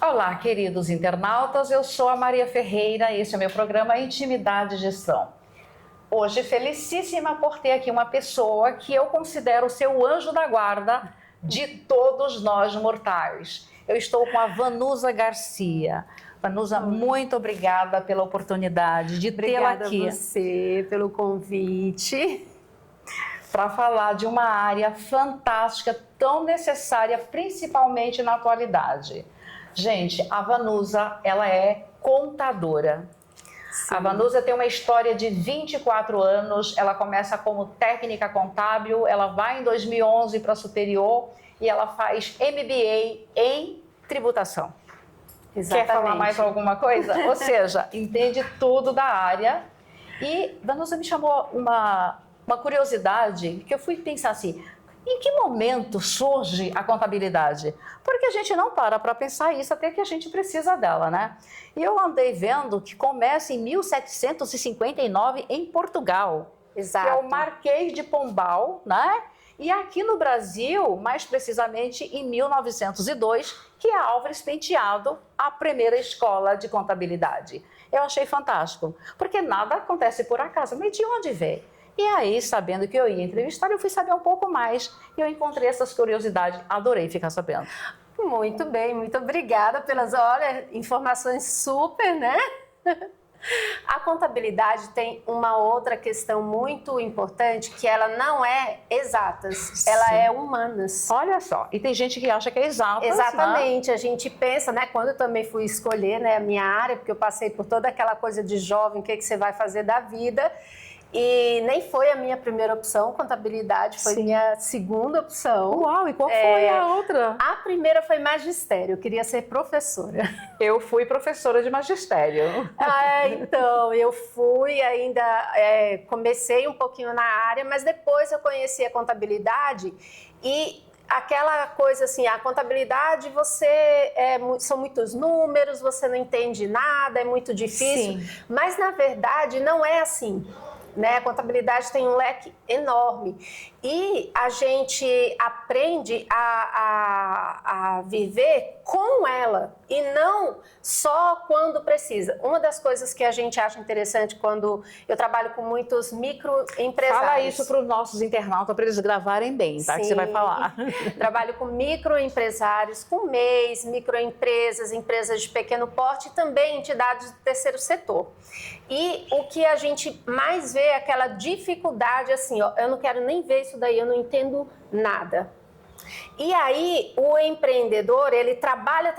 Olá, queridos internautas, eu sou a Maria Ferreira, esse é o meu programa Intimidade e Gestão. Hoje, felicíssima por ter aqui uma pessoa que eu considero ser o anjo da guarda de todos nós mortais. Eu estou com a Vanusa Garcia. Vanusa, muito obrigada pela oportunidade de tê-la aqui. Obrigada a você pelo convite. Para falar de uma área fantástica, tão necessária, principalmente na atualidade. Gente, a Vanusa, ela é contadora. Sim. A Vanusa tem uma história de 24 anos, ela começa como técnica contábil, ela vai em 2011 para superior e ela faz MBA em tributação. Exatamente. Quer falar mais alguma coisa? Ou seja, entende tudo da área. E Vanusa me chamou uma curiosidade, que eu fui pensar assim, em que momento surge a contabilidade? Porque a gente não para pensar isso até que a gente precisa dela, né? E eu andei vendo que começa em 1759 em Portugal. Exato. Que é o Marquês de Pombal, né? E aqui no Brasil, mais precisamente em 1902, que é Álvares Penteado, a primeira escola de contabilidade. Eu achei fantástico, porque nada acontece por acaso, mas de onde veio? E aí, sabendo que eu ia entrevistar, eu fui saber um pouco mais e eu encontrei essas curiosidades. Adorei ficar sabendo. Muito bem, muito obrigada pelas, informações super, né? A contabilidade tem uma outra questão muito importante, que ela não é exatas, ela é humanas. Olha só, e tem gente que acha que é exatas. Exatamente, né? A gente pensa, né, quando eu também fui escolher, né, a minha área, porque eu passei por toda aquela coisa de jovem, o que você vai fazer da vida. E nem foi a minha primeira opção, contabilidade foi minha segunda opção. Uau, e qual foi a outra? A primeira foi magistério, eu queria ser professora. Eu fui professora de magistério. Então, eu fui ainda, comecei um pouquinho na área, mas depois eu conheci a contabilidade e aquela coisa assim, a contabilidade são muitos números, você não entende nada, é muito difícil, sim. Mas na verdade não é assim. Né? A contabilidade tem um leque enorme e a gente aprende a viver com ela e não só quando precisa. Uma das coisas que a gente acha interessante quando eu trabalho com muitos microempresários... Fala isso para os nossos internautas, para eles gravarem bem, tá? Sim. Que você vai falar. Trabalho com microempresários, com MEIs, microempresas, empresas de pequeno porte e também entidades do terceiro setor. E o que a gente mais vê é aquela dificuldade assim, ó, eu não quero nem ver isso daí, eu não entendo nada. E aí o empreendedor, ele trabalha,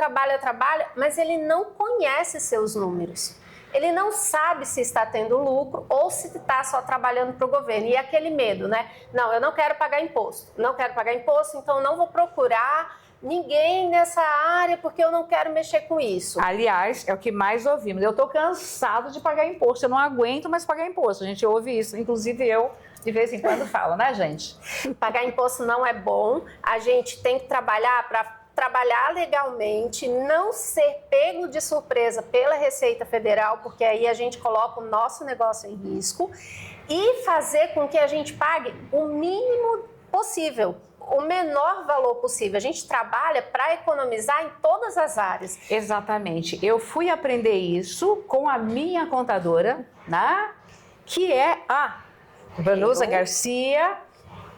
mas ele não conhece seus números. Ele não sabe se está tendo lucro ou se está só trabalhando para o governo. E aquele medo, né? Não, eu não quero pagar imposto. Não quero pagar imposto, então não vou procurar ninguém nessa área porque eu não quero mexer com isso. Aliás, é o que mais ouvimos. Eu estou cansado de pagar imposto, eu não aguento mais pagar imposto. A gente ouve isso, inclusive eu de vez em quando falo, né, gente? Pagar imposto não é bom, a gente tem que trabalhar para trabalhar legalmente, não ser pego de surpresa pela Receita Federal, porque aí a gente coloca o nosso negócio em risco, e fazer com que a gente pague o mínimo possível, o menor valor possível. A gente trabalha para economizar em todas as áreas. Exatamente. Eu fui aprender isso com a minha contadora, né? Que é a Vanusa Garcia,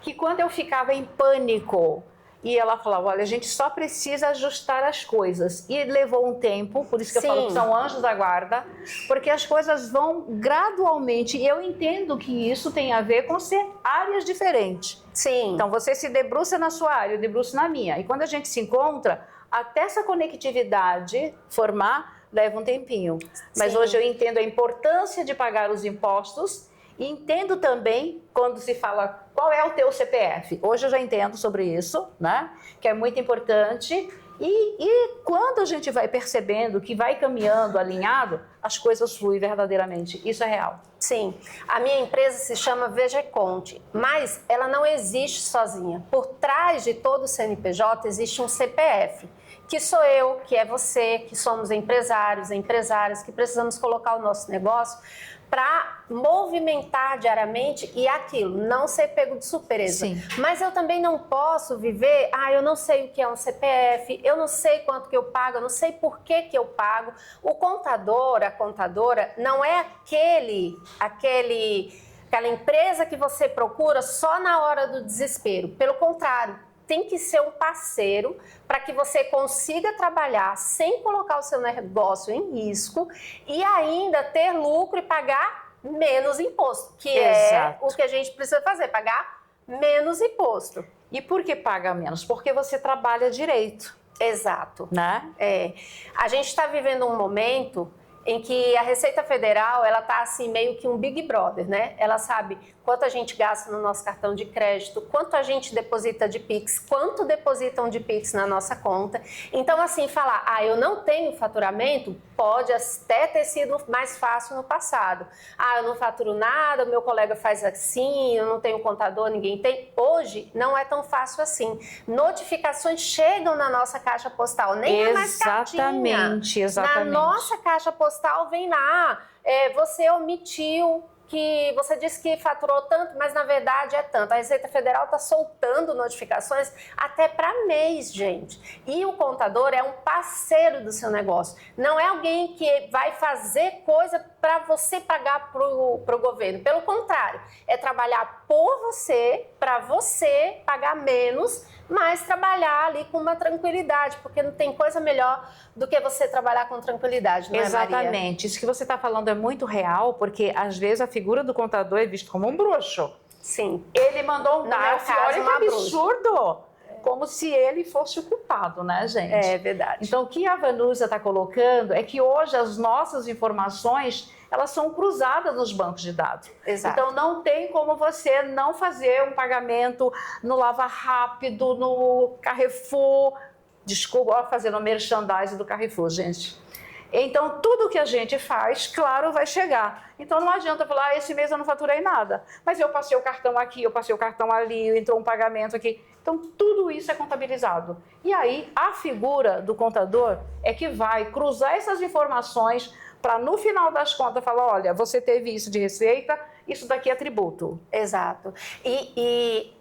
que quando eu ficava em pânico, e ela falava, olha, a gente só precisa ajustar as coisas. E levou um tempo, por isso que eu falo que são anjos da guarda, porque as coisas vão gradualmente. E eu entendo que isso tem a ver com ser áreas diferentes. Sim. Então, você se debruça na sua área, eu debruço na minha. E quando a gente se encontra, até essa conectividade formar, leva um tempinho. Mas hoje eu entendo a importância de pagar os impostos. E entendo também quando se fala qual é o teu CPF. Hoje eu já entendo sobre isso, né? Que é muito importante. E quando a gente vai percebendo que vai caminhando alinhado, as coisas fluem verdadeiramente. Isso é real. Sim. A minha empresa se chama VGConte, mas ela não existe sozinha. Por trás de todo o CNPJ existe um CPF, que sou eu, que é você, que somos empresários, empresárias, que precisamos colocar o nosso negócio para movimentar diariamente e aquilo, não ser pego de surpresa. Sim. Mas eu também não posso viver, eu não sei o que é um CPF, eu não sei quanto que eu pago, eu não sei por que eu pago. O contador, a contadora, não é aquela empresa que você procura só na hora do desespero. Pelo contrário, tem que ser um parceiro para que você consiga trabalhar sem colocar o seu negócio em risco e ainda ter lucro e pagar menos imposto, que é o que a gente precisa fazer, pagar menos imposto. E por que paga menos? Porque você trabalha direito. Exato. Né? A gente está vivendo um momento em que a Receita Federal, ela tá assim meio que um Big Brother, né? Ela sabe quanto a gente gasta no nosso cartão de crédito, quanto a gente deposita de Pix, quanto depositam de Pix na nossa conta. Então, assim, falar, eu não tenho faturamento, pode até ter sido mais fácil no passado. Eu não faturo nada, o meu colega faz assim, eu não tenho contador, ninguém tem. Hoje, não é tão fácil assim. Notificações chegam na nossa caixa postal, nem é mais cartinha. Exatamente. Na nossa caixa postal vem lá, você omitiu, que você disse que faturou tanto, mas na verdade é tanto. A Receita Federal está soltando notificações até para mês, gente. E o contador é um parceiro do seu negócio. Não é alguém que vai fazer coisa para você pagar para o governo. Pelo contrário, é trabalhar por você, para você pagar menos, mas trabalhar ali com uma tranquilidade, porque não tem coisa melhor do que você trabalhar com tranquilidade, não é, Maria? Exatamente. Isso que você está falando é muito real, porque às vezes a figura do contador é vista como um bruxo. Sim. Ele mandou olha que absurdo! Bruxa. Como se ele fosse o culpado, né, gente? É verdade. Então, o que a Vanusa está colocando é que hoje as nossas informações, elas são cruzadas nos bancos de dados. Exato. Então, não tem como você não fazer um pagamento no Lava Rápido, no Carrefour. Desculpa, fazendo merchandising do Carrefour, gente. Então, tudo que a gente faz, claro, vai chegar. Então, não adianta falar, esse mês eu não faturei nada. Mas eu passei o cartão aqui, eu passei o cartão ali, entrou um pagamento aqui. Então, tudo isso é contabilizado. E aí, a figura do contador é que vai cruzar essas informações para, no final das contas, falar, olha, você teve isso de receita, isso daqui é tributo. Exato. E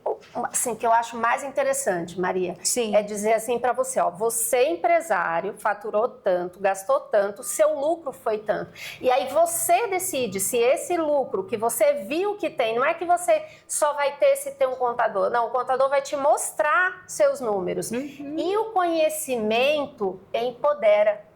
assim, que eu acho mais interessante, Maria, Sim. é dizer assim para você, você empresário, faturou tanto, gastou tanto, seu lucro foi tanto. E aí você decide se esse lucro que você viu que tem, não é que você só vai ter se ter um contador, não, o contador vai te mostrar seus números. Uhum. E o conhecimento empodera.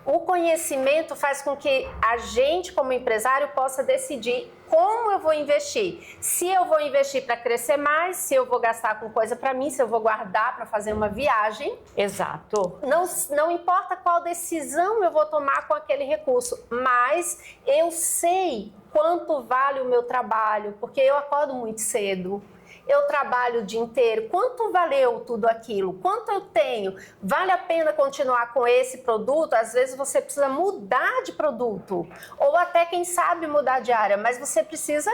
O conhecimento faz com que a gente, como empresário, possa decidir como eu vou investir. Se eu vou investir para crescer mais, se eu vou gastar com coisa para mim, se eu vou guardar para fazer uma viagem. Exato. Não importa qual decisão eu vou tomar com aquele recurso, mas eu sei quanto vale o meu trabalho, porque eu acordo muito cedo. Eu trabalho o dia inteiro, quanto valeu tudo aquilo? Quanto eu tenho? Vale a pena continuar com esse produto? Às vezes você precisa mudar de produto, ou até, quem sabe, mudar de área, mas você precisa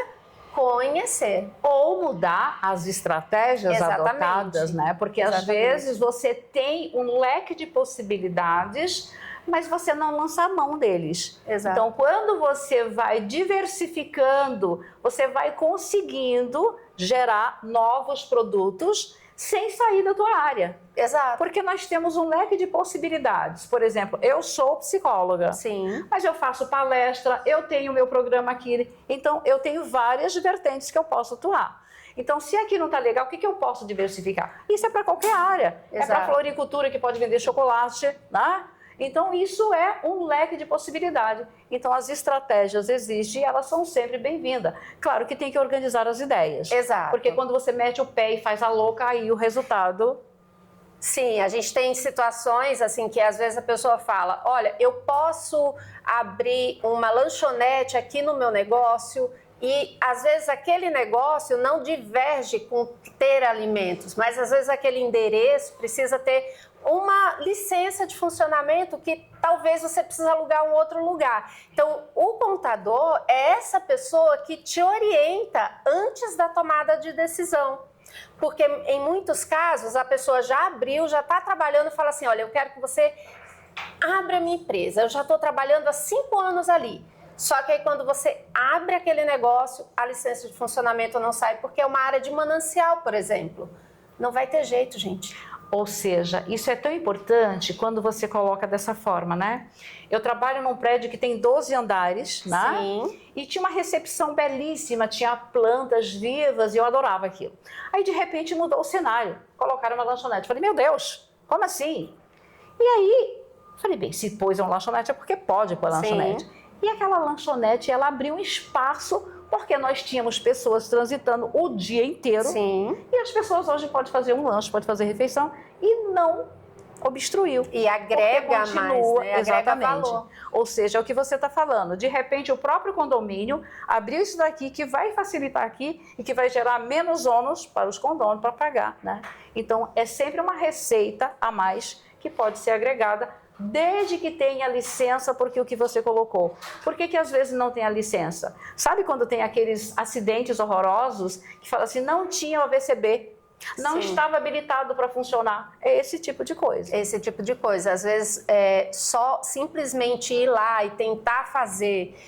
conhecer. Ou mudar as estratégias adotadas, né? Porque às vezes você tem um leque de possibilidades, mas você não lança a mão deles. Exato. Então, quando você vai diversificando, você vai conseguindo gerar novos produtos sem sair da tua área. Exato. Porque nós temos um leque de possibilidades. Por exemplo, eu sou psicóloga. Sim. Mas eu faço palestra, eu tenho meu programa aqui. Então, eu tenho várias vertentes que eu posso atuar. Então, se aqui não está legal, o que eu posso diversificar? Isso é para qualquer área. Exato. É para a floricultura, que pode vender chocolate, né? Então, isso é um leque de possibilidade. Então, as estratégias existem e elas são sempre bem-vindas. Claro que tem que organizar as ideias. Exato. Porque quando você mete o pé e faz a louca, aí o resultado... Sim, a gente tem situações assim que às vezes a pessoa fala, olha, eu posso abrir uma lanchonete aqui no meu negócio e às vezes aquele negócio não diverge com ter alimentos, mas às vezes aquele endereço precisa ter uma licença de funcionamento que talvez você precise alugar um outro lugar. Então, o contador é essa pessoa que te orienta antes da tomada de decisão. Porque em muitos casos a pessoa já abriu, já está trabalhando e fala assim, olha, eu quero que você abra a minha empresa, eu já estou trabalhando há 5 anos ali. Só que aí quando você abre aquele negócio, a licença de funcionamento não sai, porque é uma área de manancial, por exemplo. Não vai ter jeito, gente. Ou seja, isso é tão importante quando você coloca dessa forma, né? Eu trabalho num prédio que tem 12 andares, né? Sim. E tinha uma recepção belíssima, tinha plantas vivas e eu adorava aquilo. Aí, de repente, mudou o cenário. Colocaram uma lanchonete. Falei, meu Deus, como assim? E aí, falei, bem, se pôs uma lanchonete é porque pode pôr lanchonete. Sim. E aquela lanchonete, ela abriu um espaço porque nós tínhamos pessoas transitando o dia inteiro. Sim. E as pessoas hoje podem fazer um lanche, podem fazer refeição e não obstruiu. E agrega continua, mais, né? Exatamente. Agrega valor. Ou seja, é o que você está falando. De repente, o próprio condomínio abriu isso daqui que vai facilitar aqui e que vai gerar menos ônus para os condôminos para pagar, né? Então, é sempre uma receita a mais que pode ser agregada desde que tenha licença, porque o que você colocou. Por que às vezes não tem a licença? Sabe quando tem aqueles acidentes horrorosos que fala assim, não tinha o AVCB, não estava habilitado para funcionar? É esse tipo de coisa. Esse tipo de coisa. Às vezes, só simplesmente ir lá e tentar fazer,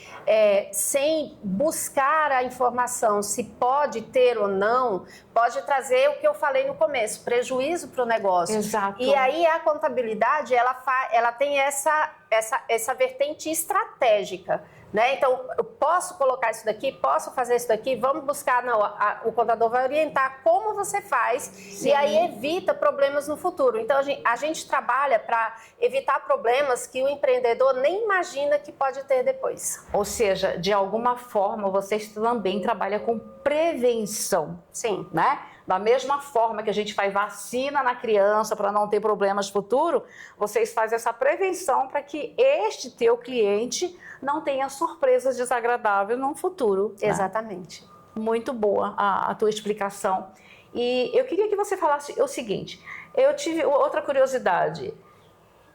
sem buscar a informação se pode ter ou não, pode trazer o que eu falei no começo, prejuízo para o negócio. Exato. E aí a contabilidade, ela tem essa vertente estratégica. Né? Então, eu posso colocar isso daqui, posso fazer isso daqui, vamos buscar, não, o contador vai orientar como você faz. Sim. E aí evita problemas no futuro. Então, a gente trabalha para evitar problemas que o empreendedor nem imagina que pode ter depois. Ou seja, de alguma forma, vocês também trabalham com prevenção. Sim. Né? Da mesma forma que a gente faz vacina na criança para não ter problemas no futuro, vocês fazem essa prevenção para que este teu cliente não tenha surpresas desagradáveis no futuro. Né? Exatamente. Muito boa a tua explicação. E eu queria que você falasse o seguinte, eu tive outra curiosidade.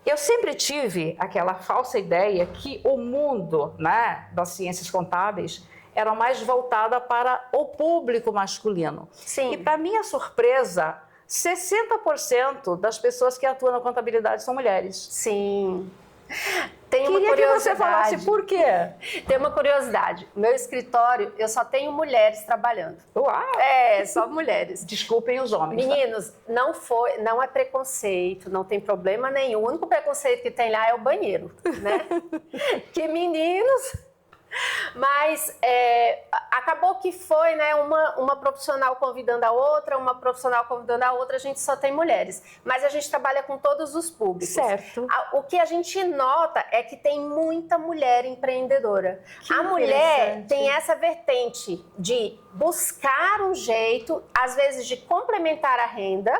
Eu sempre tive aquela falsa ideia que o mundo, né, das ciências contábeis era mais voltada para o público masculino. Sim. E, para minha surpresa, 60% das pessoas que atuam na contabilidade são mulheres. Sim. Tem uma Queria curiosidade. que você falasse por quê. Tem uma curiosidade. Meu escritório, eu só tenho mulheres trabalhando. Uau! Só mulheres. Desculpem os homens. Meninos, não é preconceito, não tem problema nenhum. O único preconceito que tem lá é o banheiro, né? Que meninos... Mas acabou que foi, né, uma profissional convidando a outra, a gente só tem mulheres. Mas a gente trabalha com todos os públicos. Certo. O que a gente nota é que tem muita mulher empreendedora. A mulher tem essa vertente de buscar um jeito, às vezes, de complementar a renda.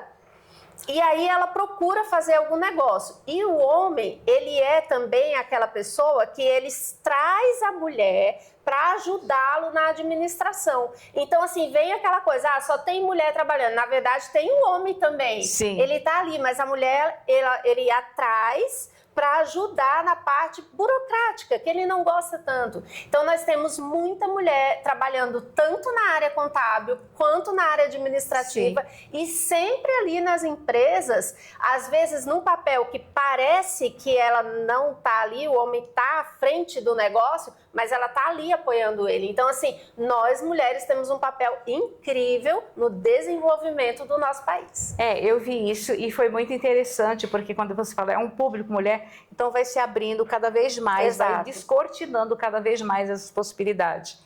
E aí ela procura fazer algum negócio. E o homem, ele é também aquela pessoa que ele traz a mulher para ajudá-lo na administração. Então, assim, vem aquela coisa, só tem mulher trabalhando. Na verdade, tem o homem também. Sim. Ele tá ali, mas a mulher, ele atrás para ajudar na parte burocrática, que ele não gosta tanto. Então, nós temos muita mulher trabalhando tanto na área contábil quanto na área administrativa. Sim. E sempre ali nas empresas, às vezes num papel que parece que ela não está ali, o homem está à frente do negócio, mas ela está ali apoiando ele. Então, assim, nós mulheres temos um papel incrível no desenvolvimento do nosso país. Eu vi isso e foi muito interessante, porque quando você fala é um público mulher, então vai se abrindo cada vez mais, Exato. Vai descortinando cada vez mais essas possibilidades.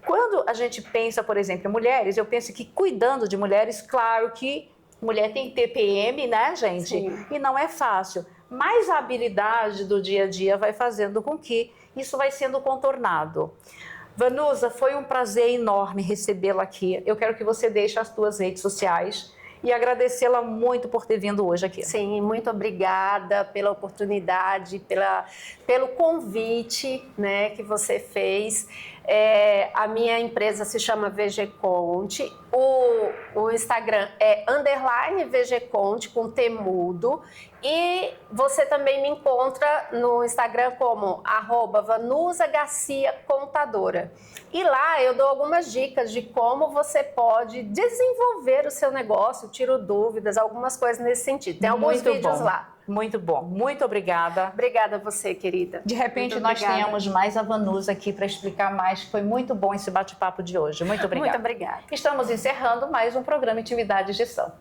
Quando a gente pensa, por exemplo, em mulheres, eu penso que cuidando de mulheres, claro que mulher tem TPM, né, gente? Sim. E não é fácil. Mas a habilidade do dia a dia vai fazendo com que isso vai sendo contornado. Vanusa, foi um prazer enorme recebê-la aqui. Eu quero que você deixe as suas redes sociais e agradecê-la muito por ter vindo hoje aqui. Sim, muito obrigada pela oportunidade, pelo convite, né, que você fez. A minha empresa se chama VG Conte, o Instagram é _VG Conte, com T mudo, e você também me encontra no Instagram como @VanusaGarciaContadora. E lá eu dou algumas dicas de como você pode desenvolver o seu negócio, tiro dúvidas, algumas coisas nesse sentido. Tem alguns vídeos lá. Muito bom. Muito obrigada. Obrigada a você, querida. De repente, Muito nós obrigada. tenhamos mais a Vanusa aqui para explicar mais. Foi muito bom esse bate-papo de hoje. Muito obrigada. Muito obrigada. Estamos encerrando mais um programa Intimidade e Gestão.